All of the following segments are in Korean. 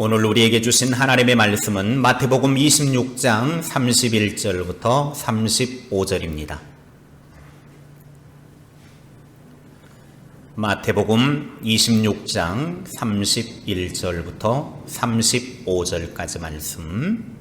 오늘 우리에게 주신 하나님의 말씀은 마태복음 26장 31절부터 35절입니다. 마태복음 26장 31절부터 35절까지 말씀.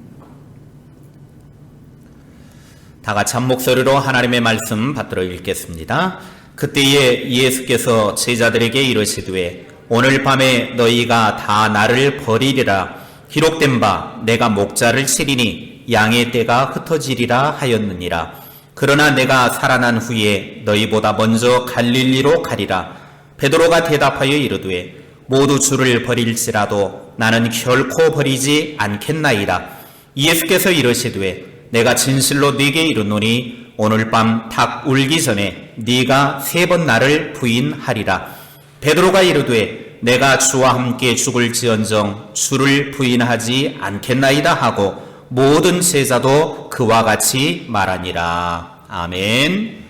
다 같이 한 목소리로 하나님의 말씀 받들어 읽겠습니다. 그때에 예수께서 제자들에게 이르시되 오늘 밤에 너희가 다 나를 버리리라. 기록된 바 내가 목자를 치리니 양의 떼가 흩어지리라 하였느니라. 그러나 내가 살아난 후에 너희보다 먼저 갈릴리로 가리라. 베드로가 대답하여 이르되 모두 주를 버릴지라도 나는 결코 버리지 않겠나이다. 예수께서 이르시되 내가 진실로 네게 이르노니 오늘 밤 닭 울기 전에 네가 3번 나를 부인하리라. 베드로가 이르되 내가 주와 함께 죽을지언정 주를 부인하지 않겠나이다 하고 모든 제자도 그와 같이 말하니라. 아멘.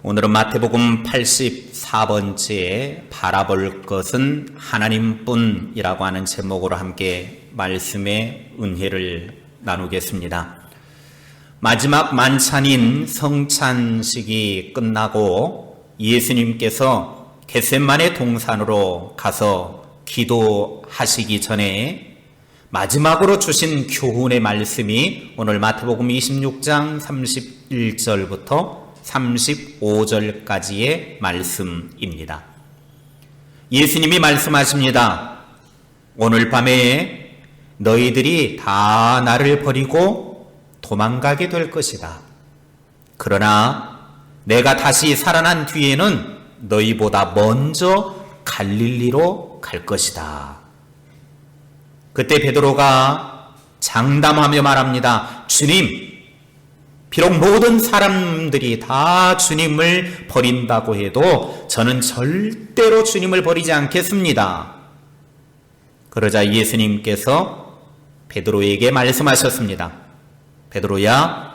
오늘은 마태복음 84번째 바라볼 것은 하나님뿐이라고 하는 제목으로 함께 말씀의 은혜를 나누겠습니다. 마지막 만찬인 성찬식이 끝나고 예수님께서 겟셋마네 동산으로 가서 기도하시기 전에 마지막으로 주신 교훈의 말씀이 오늘 마태복음 26장 31절부터 35절까지의 말씀입니다. 예수님이 말씀하십니다. 오늘 밤에 너희들이 다 나를 버리고 도망가게 될 것이다. 그러나 내가 다시 살아난 뒤에는 너희보다 먼저 갈릴리로 갈 것이다. 그때 베드로가 장담하며 말합니다. 주님, 비록 모든 사람들이 다 주님을 버린다고 해도 저는 절대로 주님을 버리지 않겠습니다. 그러자 예수님께서 베드로에게 말씀하셨습니다. 베드로야,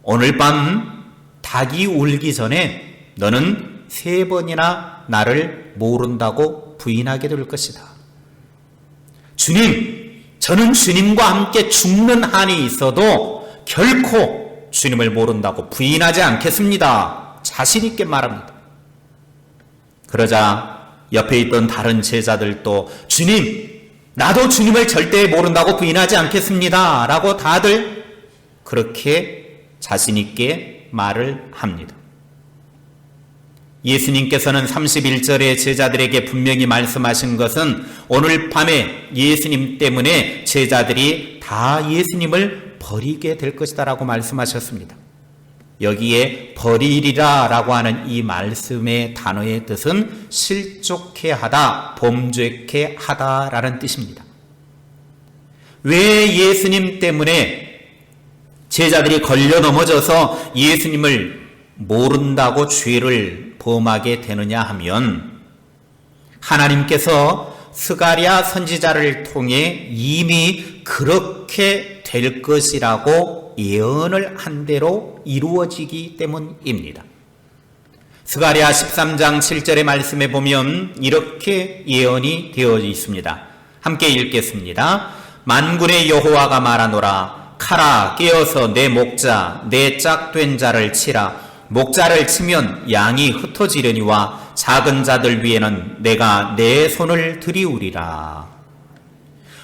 오늘 밤 닭이 울기 전에 너는 3번이나 나를 모른다고 부인하게 될 것이다. 주님, 저는 주님과 함께 죽는 한이 있어도 결코 주님을 모른다고 부인하지 않겠습니다. 자신 있게 말합니다. 그러자 옆에 있던 다른 제자들도 주님, 나도 주님을 절대 모른다고 부인하지 않겠습니다. 라고 다들 그렇게 자신 있게 말을 합니다. 예수님께서는 31절에 제자들에게 분명히 말씀하신 것은 오늘 밤에 예수님 때문에 제자들이 다 예수님을 버리게 될 것이다 라고 말씀하셨습니다. 여기에 버리리라 라고 하는 이 말씀의 단어의 뜻은 실족해 하다, 범죄케 하다 라는 뜻입니다. 왜 예수님 때문에 제자들이 걸려 넘어져서 예수님을 모른다고 죄를 범하게 되느냐 하면 하나님께서 스가랴 선지자를 통해 이미 그렇게 될 것이라고 예언을 한 대로 이루어지기 때문입니다. 스가랴 13장 7절의 말씀에 보면 이렇게 예언이 되어 있습니다. 함께 읽겠습니다. 만군의 여호와가 말하노라. 카라 깨어서 내 목자 내 짝된 자를 치라. 목자를 치면 양이 흩어지려니와 작은 자들 위에는 내가 내 손을 들이우리라.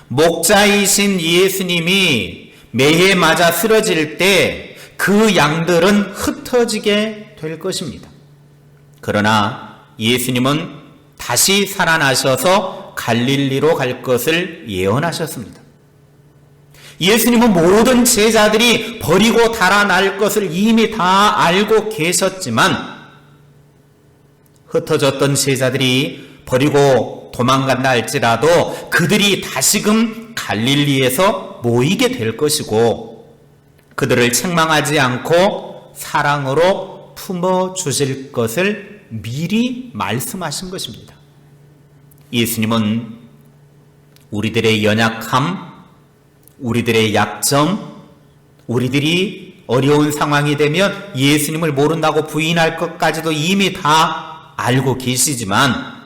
목자이신 예수님이 매해 맞아 쓰러질 때 그 양들은 흩어지게 될 것입니다. 그러나 예수님은 다시 살아나셔서 갈릴리로 갈 것을 예언하셨습니다. 예수님은 모든 제자들이 버리고 달아날 것을 이미 다 알고 계셨지만 흩어졌던 제자들이 버리고 도망간다 할지라도 그들이 다시금 갈릴리에서 모이게 될 것이고 그들을 책망하지 않고 사랑으로 품어주실 것을 미리 말씀하신 것입니다. 예수님은 우리들의 연약함, 우리들의 약점, 우리들이 어려운 상황이 되면 예수님을 모른다고 부인할 것까지도 이미 다 알고 계시지만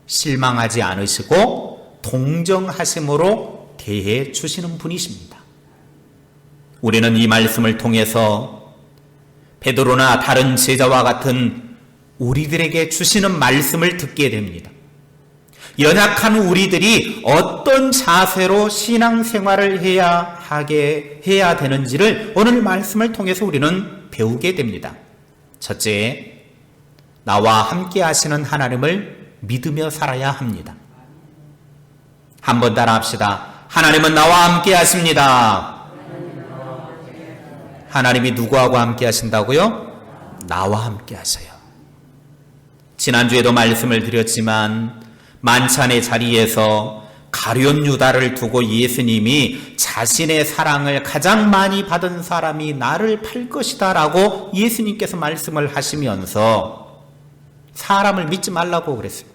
실망하지 않으시고 동정하심으로 대해 주시는 분이십니다. 우리는 이 말씀을 통해서 베드로나 다른 제자와 같은 우리들에게 주시는 말씀을 듣게 됩니다. 연약한 우리들이 어떤 자세로 신앙생활을 해야 되는지를 오늘 말씀을 통해서 우리는 배우게 됩니다. 첫째, 나와 함께 하시는 하나님을 믿으며 살아야 합니다. 한번 따라 합시다. 하나님은 나와 함께 하십니다. 하나님이 누구하고 함께 하신다고요? 나와 함께 하셔요. 지난주에도 말씀을 드렸지만 만찬의 자리에서 가룟 유다를 두고 예수님이 자신의 사랑을 가장 많이 받은 사람이 나를 팔 것이다 라고 예수님께서 말씀을 하시면서 사람을 믿지 말라고 그랬어요.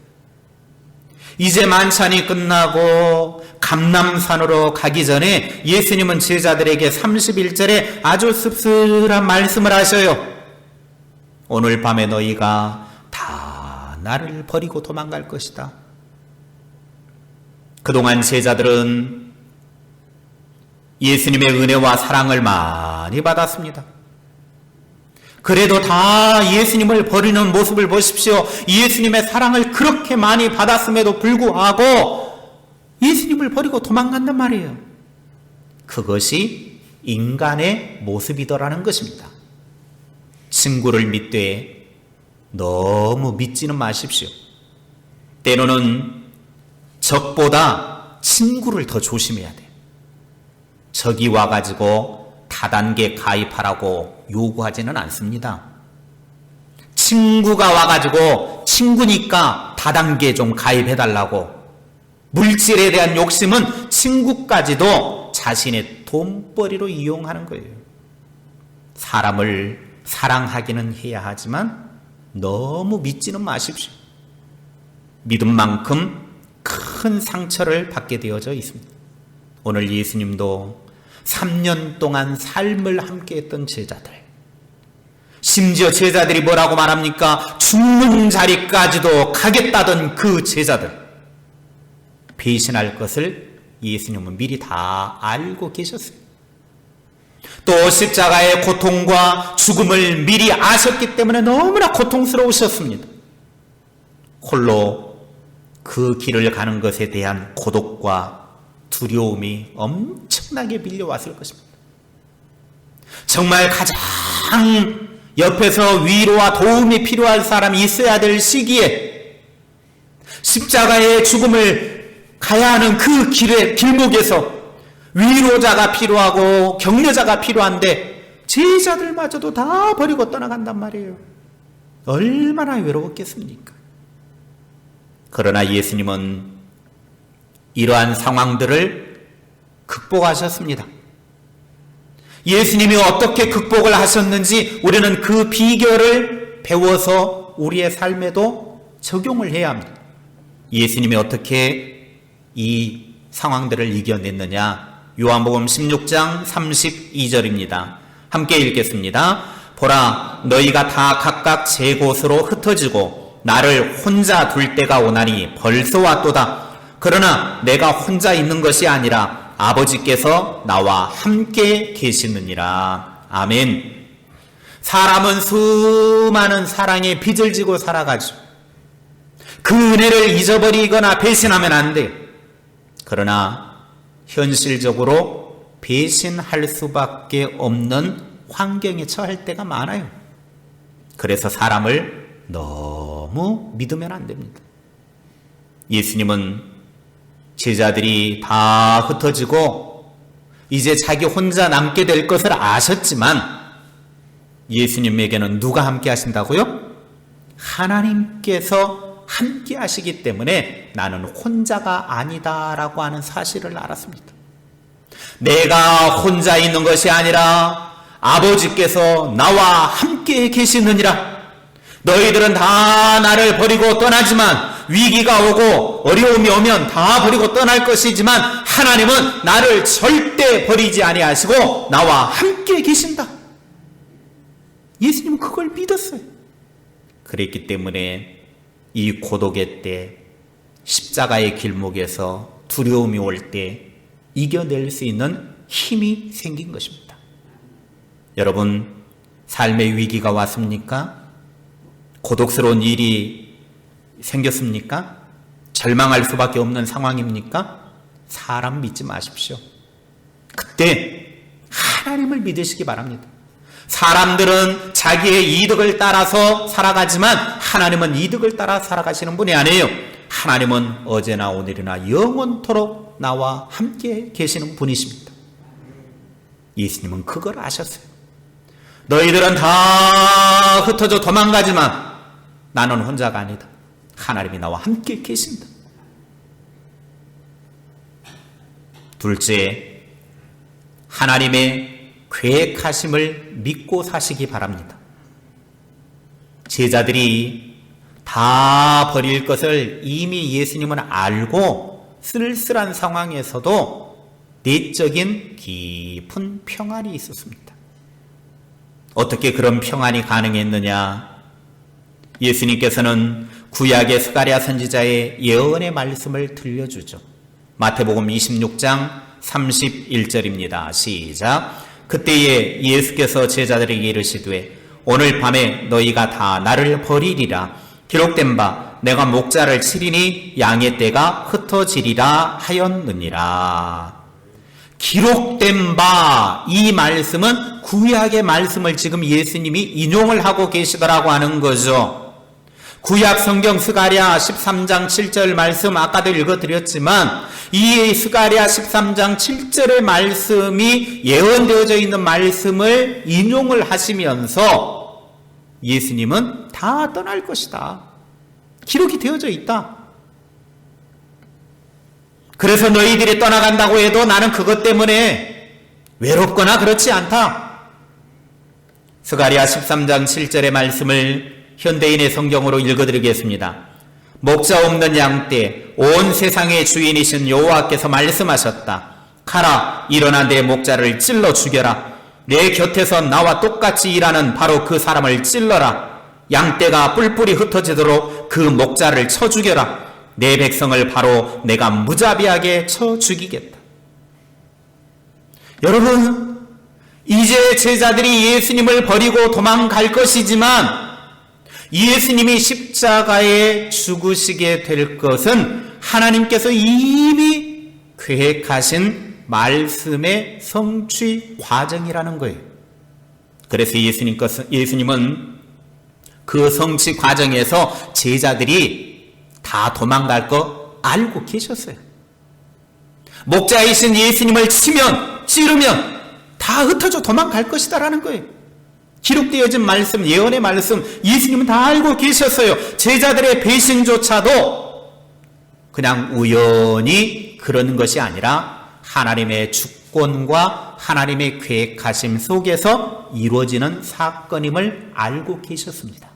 이제 만찬이 끝나고 감람산으로 가기 전에 예수님은 제자들에게 31절에 아주 씁쓸한 말씀을 하셔요. 오늘 밤에 너희가 다 나를 버리고 도망갈 것이다. 그동안 제자들은 예수님의 은혜와 사랑을 많이 받았습니다. 그래도 다 예수님을 버리는 모습을 보십시오. 예수님의 사랑을 그렇게 많이 받았음에도 불구하고 예수님을 버리고 도망간단 말이에요. 그것이 인간의 모습이더라는 것입니다. 친구를 믿되 너무 믿지는 마십시오. 때로는 적보다 친구를 더 조심해야 돼요. 적이 와가지고 다단계 가입하라고 요구하지는 않습니다. 친구가 와가지고 친구니까 다단계 좀 가입해달라고. 물질에 대한 욕심은 친구까지도 자신의 돈벌이로 이용하는 거예요. 사람을 사랑하기는 해야 하지만 너무 믿지는 마십시오. 믿은 만큼 큰 상처를 받게 되어져 있습니다. 오늘 예수님도 3년 동안 삶을 함께했던 제자들, 심지어 제자들이 뭐라고 말합니까? 죽는 자리까지도 가겠다던 그 제자들, 배신할 것을 예수님은 미리 다 알고 계셨어요. 또 십자가의 고통과 죽음을 미리 아셨기 때문에 너무나 고통스러우셨습니다. 홀로 그 길을 가는 것에 대한 고독과 두려움이 엄청나게 밀려왔을 것입니다. 정말 가장 옆에서 위로와 도움이 필요한 사람이 있어야 될 시기에 십자가의 죽음을 가야 하는 그 길목에서 위로자가 필요하고 격려자가 필요한데 제자들마저도 다 버리고 떠나간단 말이에요. 얼마나 외로웠겠습니까? 그러나 예수님은 이러한 상황들을 극복하셨습니다. 예수님이 어떻게 극복을 하셨는지 우리는 그 비결을 배워서 우리의 삶에도 적용을 해야 합니다. 예수님이 어떻게 이 상황들을 이겨냈느냐? 요한복음 16장 32절입니다. 함께 읽겠습니다. 보라, 너희가 다 각각 제 곳으로 흩어지고 나를 혼자 둘 때가 오나니 벌써 왔도다. 그러나 내가 혼자 있는 것이 아니라 아버지께서 나와 함께 계시느니라. 아멘. 사람은 수많은 사랑의 빚을 지고 살아가죠. 그 은혜를 잊어버리거나 배신하면 안 돼요. 그러나 현실적으로 배신할 수밖에 없는 환경에 처할 때가 많아요. 그래서 사람을 너무 믿으면 안 됩니다. 예수님은 제자들이 다 흩어지고 이제 자기 혼자 남게 될 것을 아셨지만 예수님에게는 누가 함께 하신다고요? 하나님께서 함께 하시기 때문에 나는 혼자가 아니다라고 하는 사실을 알았습니다. 내가 혼자 있는 것이 아니라 아버지께서 나와 함께 계시느니라. 너희들은 다 나를 버리고 떠나지만 위기가 오고 어려움이 오면 다 버리고 떠날 것이지만 하나님은 나를 절대 버리지 아니하시고 나와 함께 계신다. 예수님은 그걸 믿었어요. 그랬기 때문에 이 고독의 때 십자가의 길목에서 두려움이 올 때 이겨낼 수 있는 힘이 생긴 것입니다. 여러분, 삶의 위기가 왔습니까? 고독스러운 일이 생겼습니까? 절망할 수밖에 없는 상황입니까? 사람 믿지 마십시오. 그때 하나님을 믿으시기 바랍니다. 사람들은 자기의 이득을 따라서 살아가지만 하나님은 이득을 따라 살아가시는 분이 아니에요. 하나님은 어제나 오늘이나 영원토록 나와 함께 계시는 분이십니다. 예수님은 그걸 아셨어요. 너희들은 다 흩어져 도망가지만 나는 혼자가 아니다. 하나님이 나와 함께 계신다. 둘째, 하나님의 계획하심을 믿고 사시기 바랍니다. 제자들이 다 버릴 것을 이미 예수님은 알고 쓸쓸한 상황에서도 내적인 깊은 평안이 있었습니다. 어떻게 그런 평안이 가능했느냐? 예수님께서는 구약의 스가랴 선지자의 예언의 말씀을 들려주죠. 마태복음 26장 31절입니다. 시작. 그때에 예수께서 제자들에게 이르시되 오늘 밤에 너희가 다 나를 버리리라. 기록된 바 내가 목자를 치리니 양의 떼가 흩어지리라 하였느니라. 기록된 바, 이 말씀은 구약의 말씀을 지금 예수님이 인용을 하고 계시더라고 하는 거죠. 구약 성경 스가랴 13장 7절 말씀 아까도 읽어드렸지만 이 스가랴 13장 7절의 말씀이 예언되어져 있는 말씀을 인용을 하시면서 예수님은 다 떠날 것이다. 기록이 되어져 있다. 그래서 너희들이 떠나간다고 해도 나는 그것 때문에 외롭거나 그렇지 않다. 스가랴 13장 7절의 말씀을 현대인의 성경으로 읽어드리겠습니다. 목자 없는 양떼 온 세상의 주인이신 여호와께서 말씀하셨다. 가라, 일어나 내 목자를 찔러 죽여라. 내 곁에서 나와 똑같이 일하는 바로 그 사람을 찔러라. 양떼가 뿔뿔이 흩어지도록 그 목자를 쳐 죽여라. 내 백성을 바로 내가 무자비하게 쳐 죽이겠다. 여러분, 이제 제자들이 예수님을 버리고 도망갈 것이지만 예수님이 십자가에 죽으시게 될 것은 하나님께서 이미 계획하신 말씀의 성취 과정이라는 거예요. 그래서 예수님은 그 성취 과정에서 제자들이 다 도망갈 거 알고 계셨어요. 목자이신 예수님을 치면 찌르면 다 흩어져 도망갈 것이다라는 거예요. 기록되어진 말씀, 예언의 말씀, 예수님은 다 알고 계셨어요. 제자들의 배신조차도 그냥 우연히 그런 것이 아니라 하나님의 주권과 하나님의 계획하심 속에서 이루어지는 사건임을 알고 계셨습니다.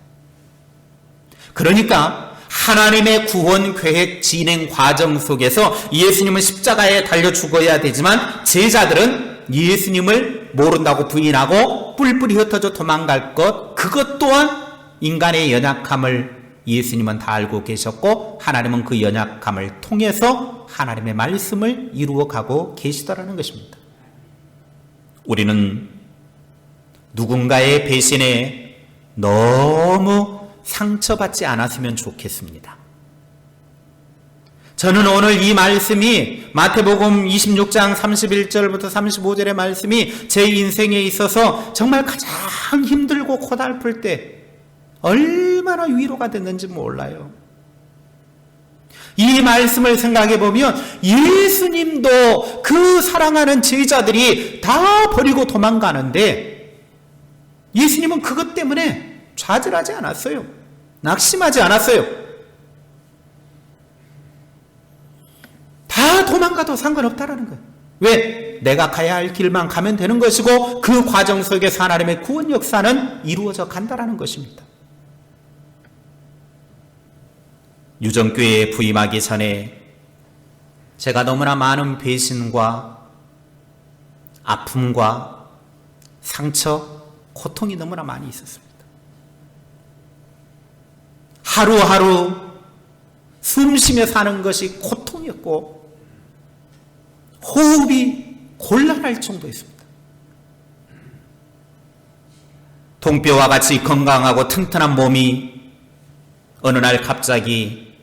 그러니까 하나님의 구원 계획 진행 과정 속에서 예수님은 십자가에 달려 죽어야 되지만 제자들은 예수님을 모른다고 부인하고 뿔뿔이 흩어져 도망갈 것, 그것 또한 인간의 연약함을 예수님은 다 알고 계셨고 하나님은 그 연약함을 통해서 하나님의 말씀을 이루어가고 계시더라는 것입니다. 우리는 누군가의 배신에 너무 상처받지 않았으면 좋겠습니다. 저는 오늘 이 말씀이 마태복음 26장 31절부터 35절의 말씀이 제 인생에 있어서 정말 가장 힘들고 고달플 때 얼마나 위로가 됐는지 몰라요. 이 말씀을 생각해 보면 예수님도 그 사랑하는 제자들이 다 버리고 도망가는데 예수님은 그것 때문에 좌절하지 않았어요. 낙심하지 않았어요. 다 도망가도 상관없다라는 거예요. 왜? 내가 가야 할 길만 가면 되는 것이고 그 과정 속에서 하나님의 구원 역사는 이루어져 간다라는 것입니다. 유정교회에 부임하기 전에 제가 너무나 많은 배신과 아픔과 상처, 고통이 너무나 많이 있었습니다. 하루하루 숨쉬며 사는 것이 고통이었고 호흡이 곤란할 정도였습니다. 동뼈와 같이 건강하고 튼튼한 몸이 어느 날 갑자기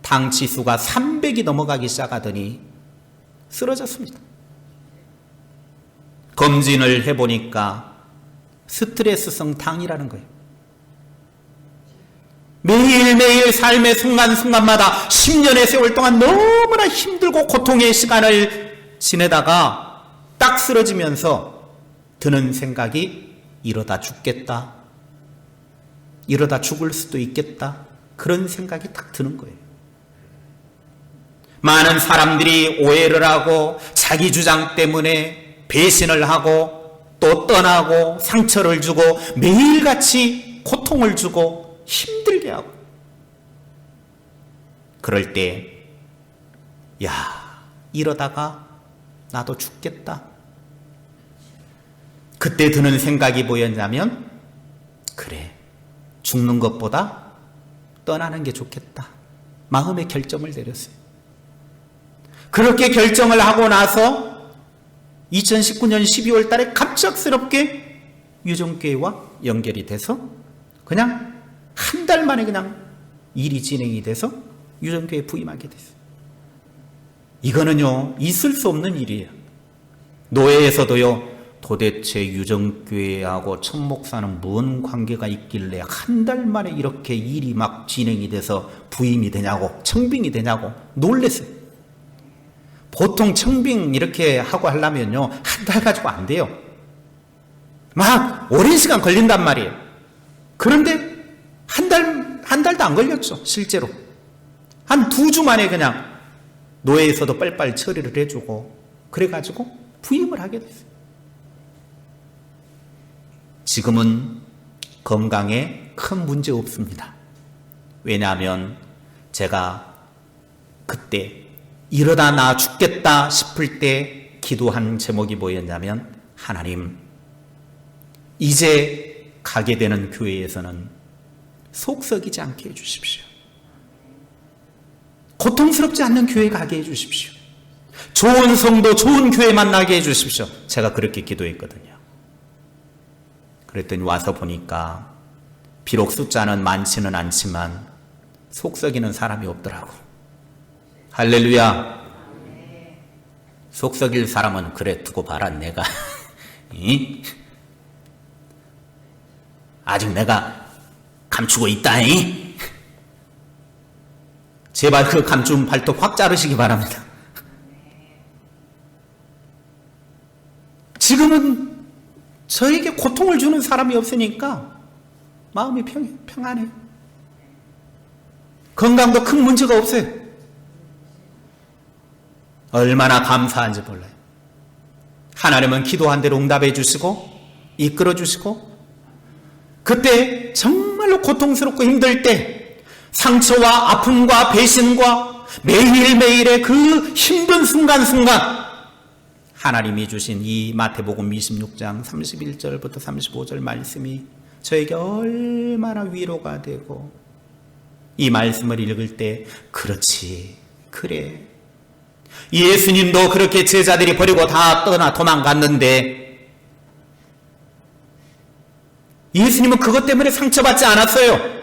당 지수가 300이 넘어가기 시작하더니 쓰러졌습니다. 검진을 해보니까 스트레스성 당이라는 거예요. 매일매일 삶의 순간순간마다 10년의 세월 동안 너무나 힘들고 고통의 시간을 지내다가 딱 쓰러지면서 드는 생각이 이러다 죽겠다. 이러다 죽을 수도 있겠다. 그런 생각이 딱 드는 거예요. 많은 사람들이 오해를 하고 자기 주장 때문에 배신을 하고 또 떠나고 상처를 주고 매일같이 고통을 주고 힘들게 하고 그럴 때 야, 이러다가 나도 죽겠다. 그때 드는 생각이 뭐였냐면 그래, 죽는 것보다 떠나는 게 좋겠다. 마음의 결정을 내렸어요. 그렇게 결정을 하고 나서 2019년 12월 달에 갑작스럽게 유정교회와 연결이 돼서 그냥 한 달 만에 그냥 일이 진행이 돼서 유정교회에 부임하게 됐어요. 이거는요, 있을 수 없는 일이에요. 노예에서도요, 도대체 유정교회하고 천목사는 뭔 관계가 있길래 한 달 만에 이렇게 일이 막 진행이 돼서 부임이 되냐고, 청빙이 되냐고 놀랬어요. 보통 청빙 이렇게 하고 하려면요, 한 달 가지고 안 돼요. 막 오랜 시간 걸린단 말이에요. 그런데 한 달도 안 걸렸죠, 실제로. 한 2주 만에 그냥 노예에서도 빨리빨리 처리를 해주고, 그래가지고 부임을 하게 됐어요. 지금은 건강에 큰 문제 없습니다. 왜냐하면 제가 그때 이러다 나 죽겠다 싶을 때 기도한 제목이 뭐였냐면, 하나님, 이제 가게 되는 교회에서는 속 썩이지 않게 해주십시오. 고통스럽지 않는 교회 가게 해주십시오. 좋은 성도, 좋은 교회 만나게 해주십시오. 제가 그렇게 기도했거든요. 그랬더니 와서 보니까 비록 숫자는 많지는 않지만 속 썩이는 사람이 없더라고. 할렐루야. 속 썩일 사람은 그래 두고 봐라. 내가 아직 내가 감추고 있다. 제발 그 감춘 발톱 확 자르시기 바랍니다. 지금은 저에게 고통을 주는 사람이 없으니까 마음이 평안해요. 건강도 큰 문제가 없어요. 얼마나 감사한지 몰라요. 하나님은 기도한 대로 응답해 주시고 이끌어 주시고, 그때 정말로 고통스럽고 힘들 때 상처와 아픔과 배신과 매일매일의 그 힘든 순간순간 하나님이 주신 이 마태복음 26장 31절부터 35절 말씀이 저에게 얼마나 위로가 되고, 이 말씀을 읽을 때 그렇지, 그래, 예수님도 그렇게 제자들이 버리고 다 떠나 도망갔는데 예수님은 그것 때문에 상처받지 않았어요.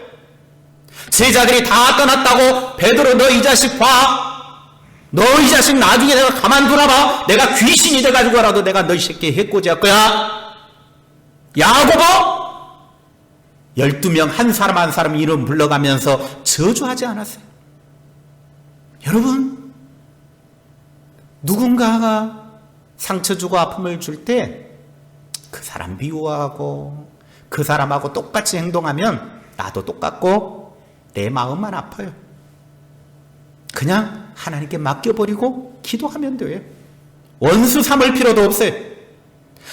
제자들이 다 떠났다고 베드로, 너 이 자식 봐, 너 이 자식 나중에 내가 가만두나 봐, 내가 귀신이 돼가지고라도 내가 너 이 새끼 해코지할 거야. 야고보 12명 한 사람 한 사람 이름 불러가면서 저주하지 않았어요. 여러분, 누군가가 상처 주고 아픔을 줄 때 그 사람 미워하고 그 사람하고 똑같이 행동하면 나도 똑같고 내 마음만 아파요. 그냥 하나님께 맡겨버리고 기도하면 돼요. 원수 삼을 필요도 없어요.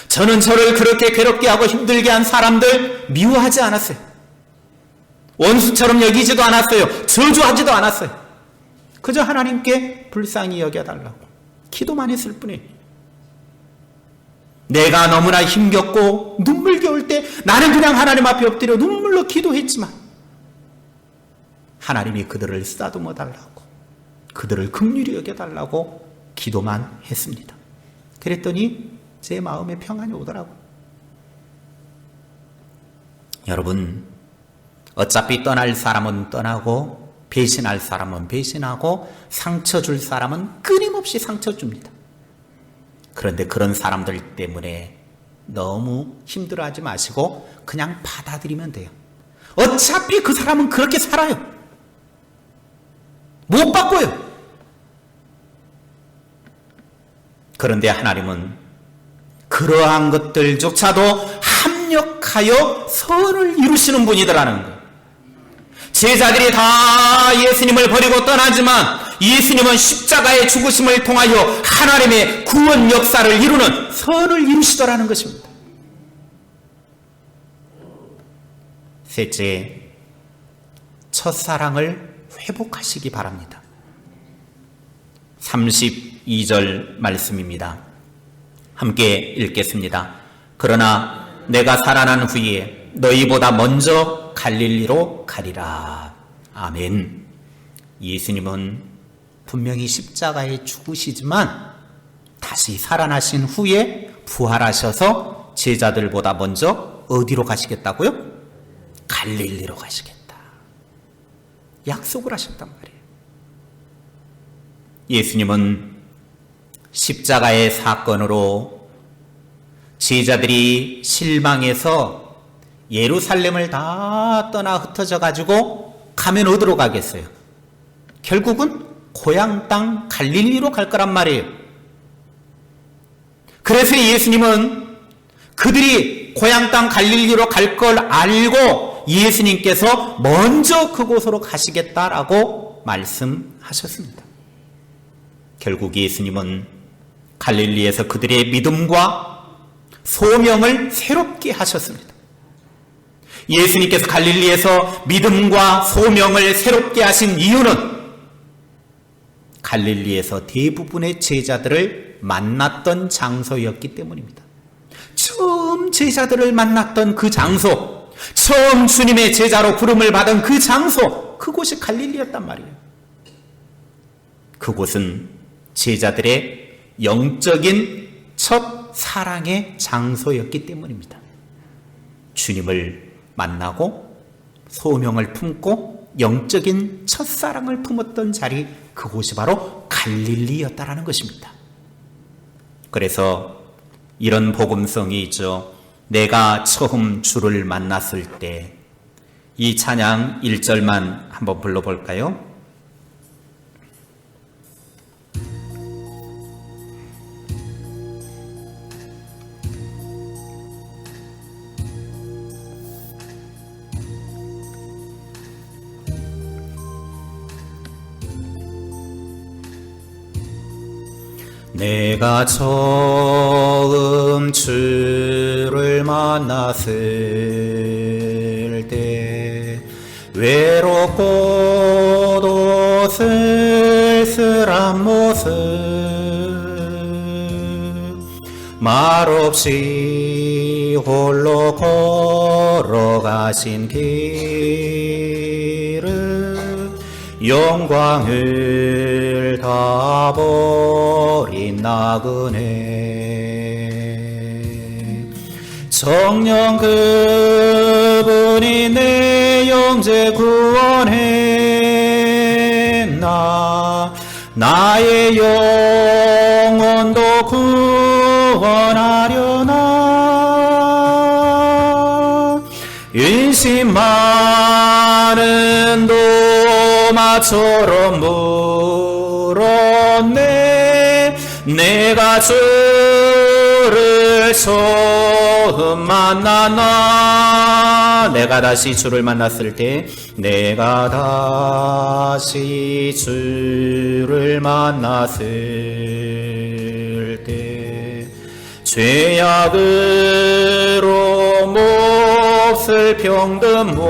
저는 저를 그렇게 괴롭게 하고 힘들게 한 사람들 미워하지 않았어요. 원수처럼 여기지도 않았어요. 저주하지도 않았어요. 그저 하나님께 불쌍히 여겨달라고 기도만 했을 뿐이에요. 내가 너무나 힘겹고 눈물겨울 때 나는 그냥 하나님 앞에 엎드려 눈물로 기도했지만 하나님이 그들을 쓰다듬어 달라고, 그들을 긍휼히 여겨달라고 기도만 했습니다. 그랬더니 제 마음에 평안이 오더라고요. 여러분, 어차피 떠날 사람은 떠나고 배신할 사람은 배신하고 상처 줄 사람은 끊임없이 상처 줍니다. 그런데 그런 사람들 때문에 너무 힘들어하지 마시고 그냥 받아들이면 돼요. 어차피 그 사람은 그렇게 살아요. 못 바꿔요. 그런데 하나님은 그러한 것들조차도 합력하여 선을 이루시는 분이더라는 거예요. 제자들이 다 예수님을 버리고 떠나지만 예수님은 십자가의 죽으심을 통하여 하나님의 구원 역사를 이루는 선을 이루시더라는 것입니다. 셋째, 첫사랑을 회복하시기 바랍니다. 32절 말씀입니다. 함께 읽겠습니다. 그러나 내가 살아난 후에 너희보다 먼저 갈릴리로 가리라. 아멘. 예수님은 분명히 십자가에 죽으시지만 다시 살아나신 후에 부활하셔서 제자들보다 먼저 어디로 가시겠다고요? 갈릴리로 가시겠다. 약속을 하셨단 말이에요. 예수님은 십자가의 사건으로 제자들이 실망해서 예루살렘을 다 떠나 흩어져 가지고 가면 어디로 가겠어요? 결국은 고향 땅 갈릴리로 갈 거란 말이에요. 그래서 예수님은 그들이 고향 땅 갈릴리로 갈 걸 알고 예수님께서 먼저 그곳으로 가시겠다라고 말씀하셨습니다. 결국 예수님은 갈릴리에서 그들의 믿음과 소명을 새롭게 하셨습니다. 예수님께서 갈릴리에서 믿음과 소명을 새롭게 하신 이유는 갈릴리에서 대부분의 제자들을 만났던 장소였기 때문입니다. 처음 제자들을 만났던 그 장소, 처음 주님의 제자로 부름을 받은 그 장소, 그곳이 갈릴리였단 말이에요. 그곳은 제자들의 영적인 첫 사랑의 장소였기 때문입니다. 주님을 만나고 소명을 품고 영적인 첫사랑을 품었던 자리, 그곳이 바로 갈릴리였다라는 것입니다. 그래서 이런 복음성이 있죠. 내가 처음 주를 만났을 때, 이 찬양 1절만 한번 불러볼까요? 내가 처음 주를 만났을 때 외롭고도 쓸쓸한 모습, 말없이 홀로 걸어가신 길을 영광을 다 버린 나그네, 성령 그분이 내 영재 구원했나, 나의 영혼도 구원하려나, 인심 많은 도마처럼 물었네. 내가 주를 처음 만났나, 내가 다시 주를 만났을 때, 내가 다시 주를 만났을 때, 죄악으로 몹쓸 병든 몸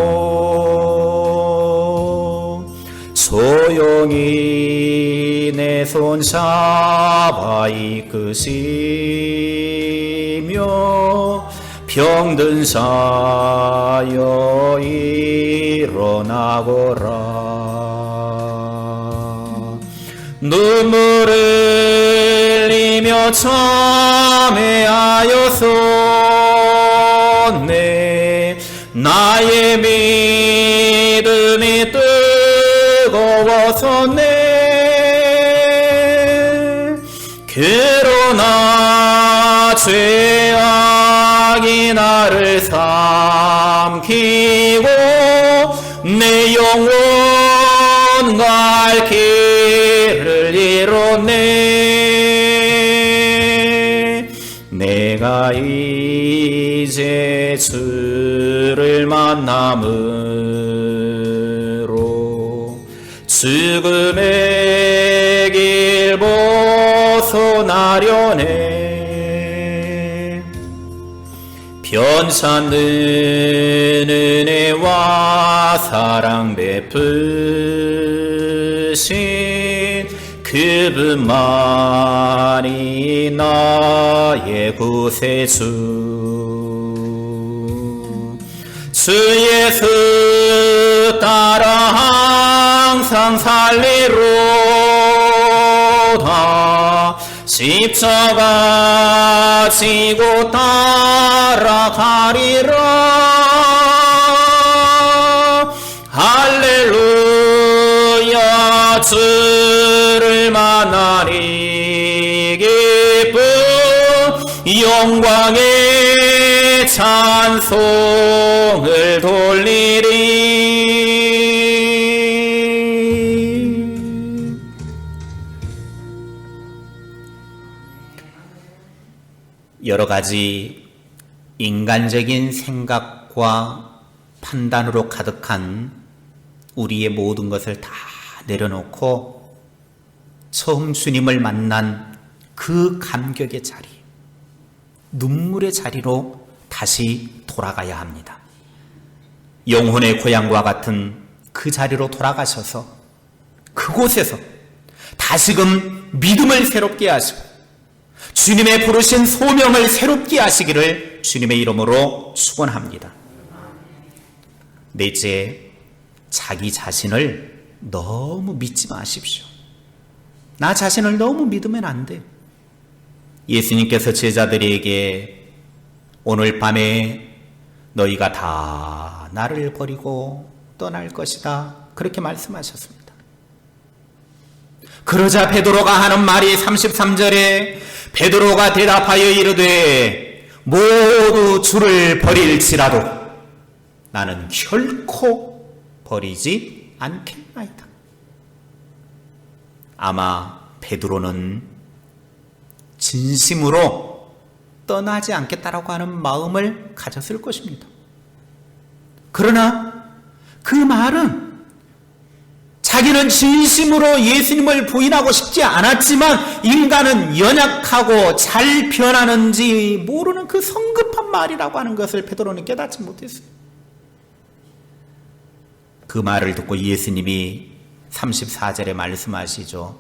소용이 내 손 잡아 이끄시며, 병든 자여 일어나거라. 눈물을 들으며 참회하였었네. 나의 믿음이 뜨거웠었네. 그러나 죄악이 나를 삼키고 내 영혼 갈 길을 잃었네. 내가 이제 주를 만남으로 죽음의 길 벗어나려네. 변찮는 은혜와 사랑 베푸신 그분만이 나의 구세주. 주 예수 따라 항상 살리로다. 십자가 지고 따라가리라. 할렐루야. 주를 만나니 기쁨 영광의 찬송을 돌리리. 여러 가지 인간적인 생각과 판단으로 가득한 우리의 모든 것을 다 내려놓고 처음 주님을 만난 그 감격의 자리, 눈물의 자리로 다시 돌아가야 합니다. 영혼의 고향과 같은 그 자리로 돌아가셔서 그곳에서 다시금 믿음을 새롭게 하시고 주님의 부르신 소명을 새롭게 하시기를 주님의 이름으로 축원합니다. 넷째, 자기 자신을 너무 믿지 마십시오. 나 자신을 너무 믿으면 안 돼요. 예수님께서 제자들에게 오늘 밤에 너희가 다 나를 버리고 떠날 것이다, 그렇게 말씀하셨습니다. 그러자 베드로가 하는 말이 33절에 베드로가 대답하여 이르되 모두 주를 버릴지라도 나는 결코 버리지 않겠나이다. 아마 베드로는 진심으로 떠나지 않겠다라고 하는 마음을 가졌을 것입니다. 그러나 그 말은 자기는 진심으로 예수님을 부인하고 싶지 않았지만 인간은 연약하고 잘 변하는지 모르는 그 성급한 말이라고 하는 것을 베드로는 깨닫지 못했어요. 그 말을 듣고 예수님이 34절에 말씀하시죠.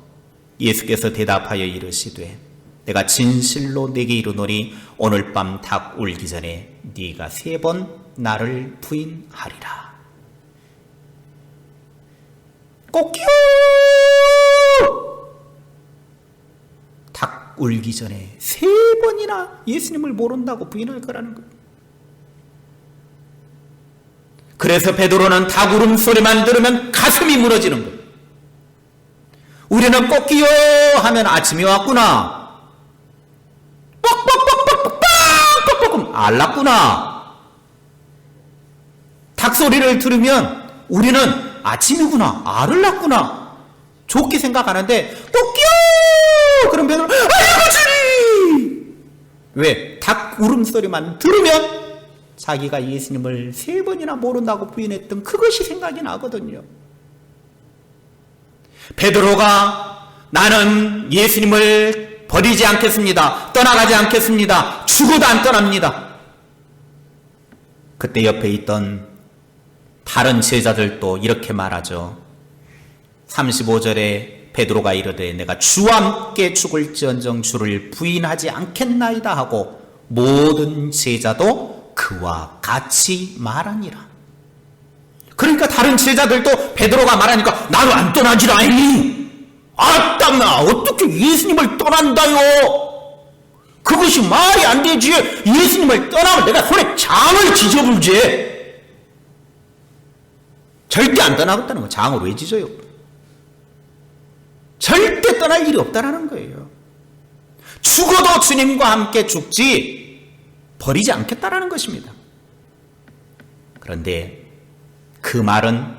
예수께서 대답하여 이르시되 내가 진실로 네게 이르노니 오늘 밤 닭 울기 전에 네가 3번 나를 부인하리라. 꼭요! 닭 울기 전에 3번이나 예수님을 모른다고 부인할 거라는 거예요. 그래서 베드로는 닭 울음소리만 들으면 가슴이 무너지는 거예요. 우리는 꼭기요 하면 아침이 왔구나, 뻑뻑뻑뻑뻑뻑뻑뻑 알랐구나. 닭 소리를 들으면 우리는 아침이구나, 알을 낳구나 좋게 생각하는데 꼭기요 그럼 베드로 아이고 주님, 왜? 닭 울음소리만 들으면 자기가 예수님을 3번이나 모른다고 부인했던 그것이 생각이 나거든요. 베드로가 나는 예수님을 버리지 않겠습니다, 떠나가지 않겠습니다, 죽어도 안 떠납니다. 그때 옆에 있던 다른 제자들도 이렇게 말하죠. 35절에 베드로가 이르되 내가 주와 함께 죽을지언정 주를 부인하지 않겠나이다 하고 모든 제자도 그와 같이 말하니라. 그러니까 다른 제자들도 베드로가 말하니까 나도 안 떠나질 않니? 아따나 어떻게 예수님을 떠난다요? 그것이 말이 안 되지. 예수님을 떠나면 내가 손에 장을 지져불지. 절대 안 떠나겠다는 거. 장을 왜 지져요? 절대 떠날 일이 없다라는 거예요. 죽어도 주님과 함께 죽지 버리지 않겠다라는 것입니다. 그런데 그 말은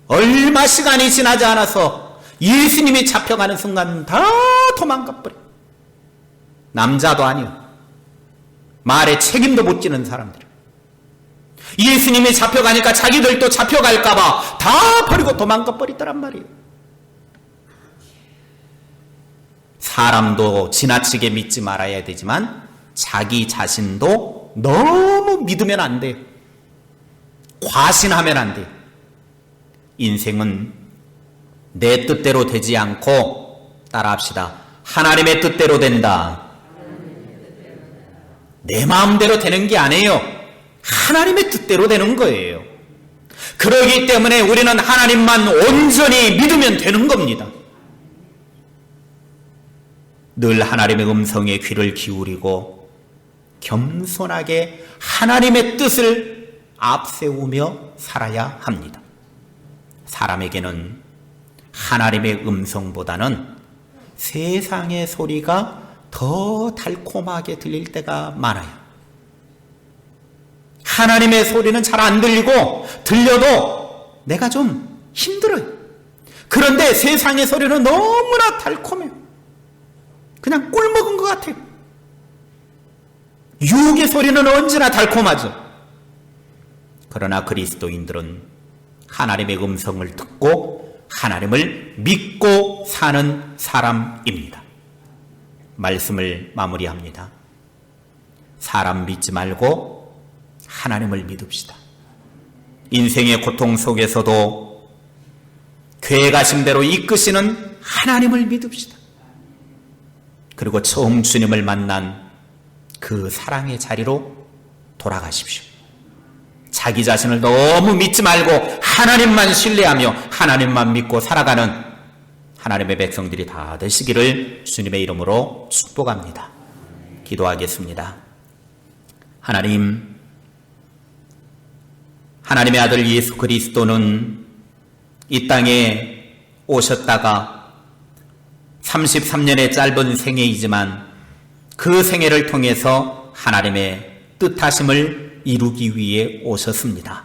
얼마 시간이 지나지 않아서 예수님이 잡혀가는 순간 다 도망가 버려. 남자도 아니요. 말에 책임도 못 지는 사람들. 예수님이 잡혀가니까 자기들도 잡혀갈까봐 다 버리고 도망가 버리더란 말이에요. 사람도 지나치게 믿지 말아야 되지만 자기 자신도 너무 믿으면 안 돼요. 과신하면 안 돼요. 인생은 내 뜻대로 되지 않고, 따라합시다, 하나님의 뜻대로 된다. 내 마음대로 되는 게 아니에요. 하나님의 뜻대로 되는 거예요. 그러기 때문에 우리는 하나님만 온전히 믿으면 되는 겁니다. 늘 하나님의 음성에 귀를 기울이고 겸손하게 하나님의 뜻을 앞세우며 살아야 합니다. 사람에게는 하나님의 음성보다는 세상의 소리가 더 달콤하게 들릴 때가 많아요. 하나님의 소리는 잘 안 들리고 들려도 내가 좀 힘들어요. 그런데 세상의 소리는 너무나 달콤해요. 그냥 꿀 먹은 것 같아요. 유혹의 소리는 언제나 달콤하죠. 그러나 그리스도인들은 하나님의 음성을 듣고 하나님을 믿고 사는 사람입니다. 말씀을 마무리합니다. 사람 믿지 말고 하나님을 믿읍시다. 인생의 고통 속에서도 계획하신 대로 이끄시는 하나님을 믿읍시다. 그리고 처음 주님을 만난 그 사랑의 자리로 돌아가십시오. 자기 자신을 너무 믿지 말고 하나님만 신뢰하며 하나님만 믿고 살아가는 하나님의 백성들이 다 되시기를 주님의 이름으로 축복합니다. 기도하겠습니다. 하나님, 하나님의 아들 예수 그리스도는 이 땅에 오셨다가 33년의 짧은 생애이지만 그 생애를 통해서 하나님의 뜻하심을 이루기 위해 오셨습니다.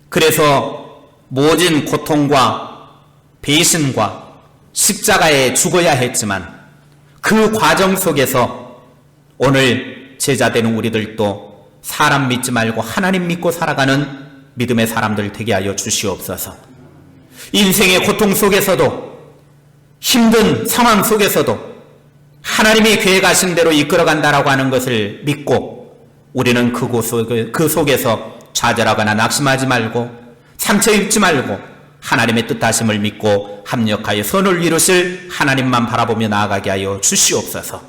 그래서 모진 고통과 배신과 십자가에 죽어야 했지만 그 과정 속에서 오늘 제자되는 우리들도 사람 믿지 말고 하나님 믿고 살아가는 믿음의 사람들 되게 하여 주시옵소서. 인생의 고통 속에서도 힘든 상황 속에서도 하나님이 계획하신 대로 이끌어간다라고 하는 것을 믿고 우리는 그 속에서 좌절하거나 낙심하지 말고 상처 입지 말고 하나님의 뜻하심을 믿고 합력하여 선을 이루실 하나님만 바라보며 나아가게 하여 주시옵소서.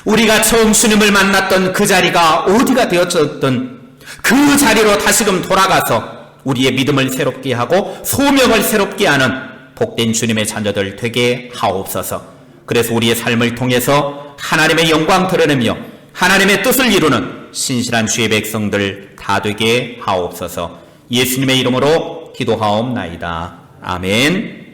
우리가 처음 주님을 만났던 그 자리가 어디가 되었든 그 자리로 다시금 돌아가서 우리의 믿음을 새롭게 하고 소명을 새롭게 하는 복된 주님의 자녀들 되게 하옵소서. 그래서 우리의 삶을 통해서 하나님의 영광 드러내며 하나님의 뜻을 이루는 신실한 주의 백성들 다 되게 하옵소서. 예수님의 이름으로 기도하옵나이다. 아멘.